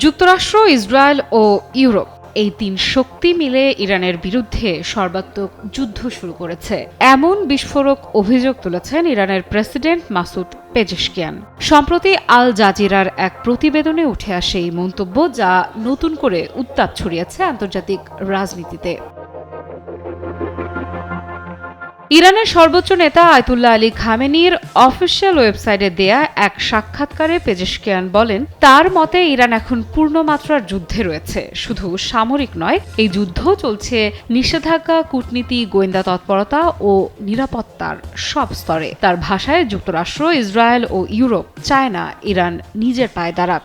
যুক্তরাষ্ট্র, ইসরায়েল ও ইউরোপ এই তিন শক্তি মিলে ইরানের বিরুদ্ধে সর্বাত্মক যুদ্ধ শুরু করেছে এমন বিস্ফোরক অভিযোগ তুলেছেন ইরানের প্রেসিডেন্ট মাসুদ পেজেশকিয়ান। সম্প্রতি আল জাজিরার এক প্রতিবেদনে উঠে আসে এই মন্তব্য, যা নতুন করে উত্তাপ ছড়িয়েছে আন্তর্জাতিক রাজনীতিতে। ইরানের সর্বোচ্চ নেতা আয়াতুল্লাহ আলী খামেনির অফিসিয়াল ওয়েবসাইটে দেয়া এক সাক্ষাৎকারে পেজেশকিয়ান বলেন, তার মতে ইরান এখন পূর্ণমাত্রার যুদ্ধে রয়েছে। শুধু সামরিক নয়, এই যুদ্ধ চলছে নিষেধাজ্ঞা, কূটনীতি, গোয়েন্দা তৎপরতা ও নিরাপত্তার সব স্তরে। তার ভাষায়, যুক্তরাষ্ট্র, ইসরায়েল ও ইউরোপ চায় না ইরান নিজের পায়ে দাঁড়াক।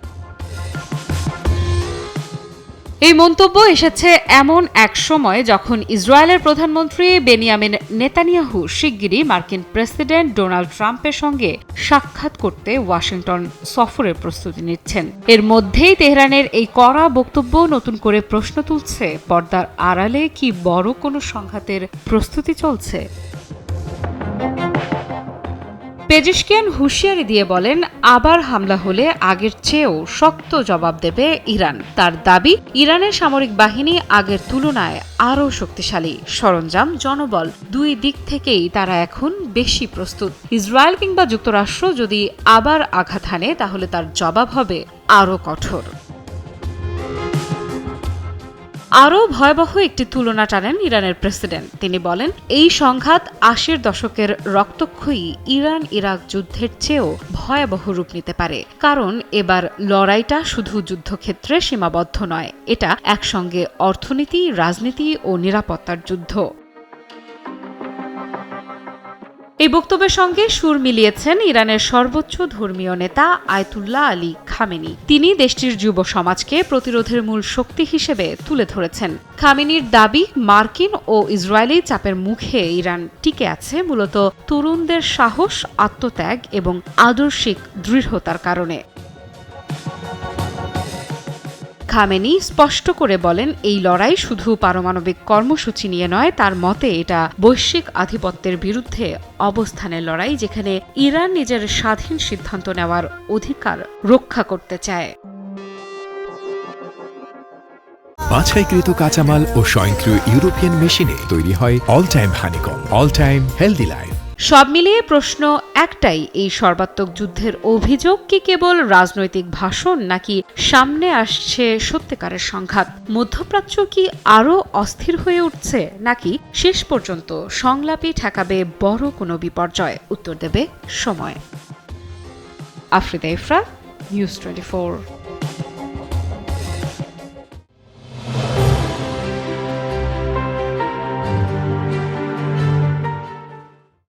এই মন্তব্য এসেছে এমন এক সময় যখন ইসরায়েলের প্রধানমন্ত্রী বেনিয়ামিন নেতানিয়াহু শিগগিরই মার্কিন প্রেসিডেন্ট ডোনাল্ড ট্রাম্পের সঙ্গে সাক্ষাৎ করতে ওয়াশিংটন সফরের প্রস্তুতি নিচ্ছেন। এর মধ্যেই তেহরানের এই কড়া বক্তব্য নতুন করে প্রশ্ন তুলছে, পর্দার আড়ালে কি বড় কোনো সংঘাতের প্রস্তুতি চলছে? পেজেশকিয়ান হুঁশিয়ারি দিয়ে বলেন, আবার হামলা হলে আগের চেয়েও শক্ত জবাব দেবে ইরান। তার দাবি, ইরানের সামরিক বাহিনী আগের তুলনায় আরও শক্তিশালী, সরঞ্জাম, জনবল দুই দিক থেকেই তারা এখন বেশি প্রস্তুত। ইসরায়েল কিংবা যুক্তরাষ্ট্র যদি আবার আঘাত হানে, তাহলে তার জবাব হবে আরও কঠোর। আরও ভয়াবহ একটি তুলনা টানেন ইরানের প্রেসিডেন্ট। তিনি বলেন, এই সংঘাত ৮০-এর দশকের রক্তক্ষয়ী ইরান ইরাক যুদ্ধের চেয়েও ভয়াবহ রূপ নিতে পারে, কারণ এবার লড়াইটা শুধু যুদ্ধক্ষেত্রে সীমাবদ্ধ নয়, এটা একসঙ্গে অর্থনীতি, রাজনীতি ও নিরাপত্তার যুদ্ধ। এই বক্তব্যের সঙ্গে সুর মিলিয়েছেন ইরানের সর্বোচ্চ ধর্মীয় নেতা আয়াতুল্লাহ আলী খামেনি। তিনি দেশটির যুব সমাজকে প্রতিরোধের মূল শক্তি হিসেবে তুলে ধরেছেন। খামেনির দাবি, মার্কিন ও ইসরায়েলি চাপের মুখে ইরান টিকে আছে মূলত তরুণদের সাহস, আত্মত্যাগ এবং আদর্শিক দৃঢ়তার কারণে। খামেনি স্পষ্ট করে বলেন, এই লড়াই শুধু পারমাণবিক কর্মসূচি নিয়ে নয়। তার মতে এটা বৈশ্বিক আধিপত্যের বিরুদ্ধে অবস্থানের লড়াই, যেখানে ইরান নিজের স্বাধীন সিদ্ধান্ত নেওয়ার অধিকার রক্ষা করতে চায়। বাছাইকৃত কাঁচামাল ও স্বয়ংক্রিয় ইউরোপিয়ান মেশিনে তৈরি হয় all time honeycomb, all time healthy life. সব মিলিয়ে প্রশ্ন একটাই, এই সর্বাত্মক যুদ্ধের অভিযোগ কি কেবল রাজনৈতিক ভাষণ, নাকি সামনে আসছে সত্যিকারের সংঘাত? মধ্যপ্রাচ্য কি আরও অস্থির হয়ে উঠছে, নাকি শেষ পর্যন্ত সংলাপই ঠেকাবে বড় কোনো বিপর্যয়? উত্তর দেবে সময়। আফ্রিদা ইফরা, নিউজ 24।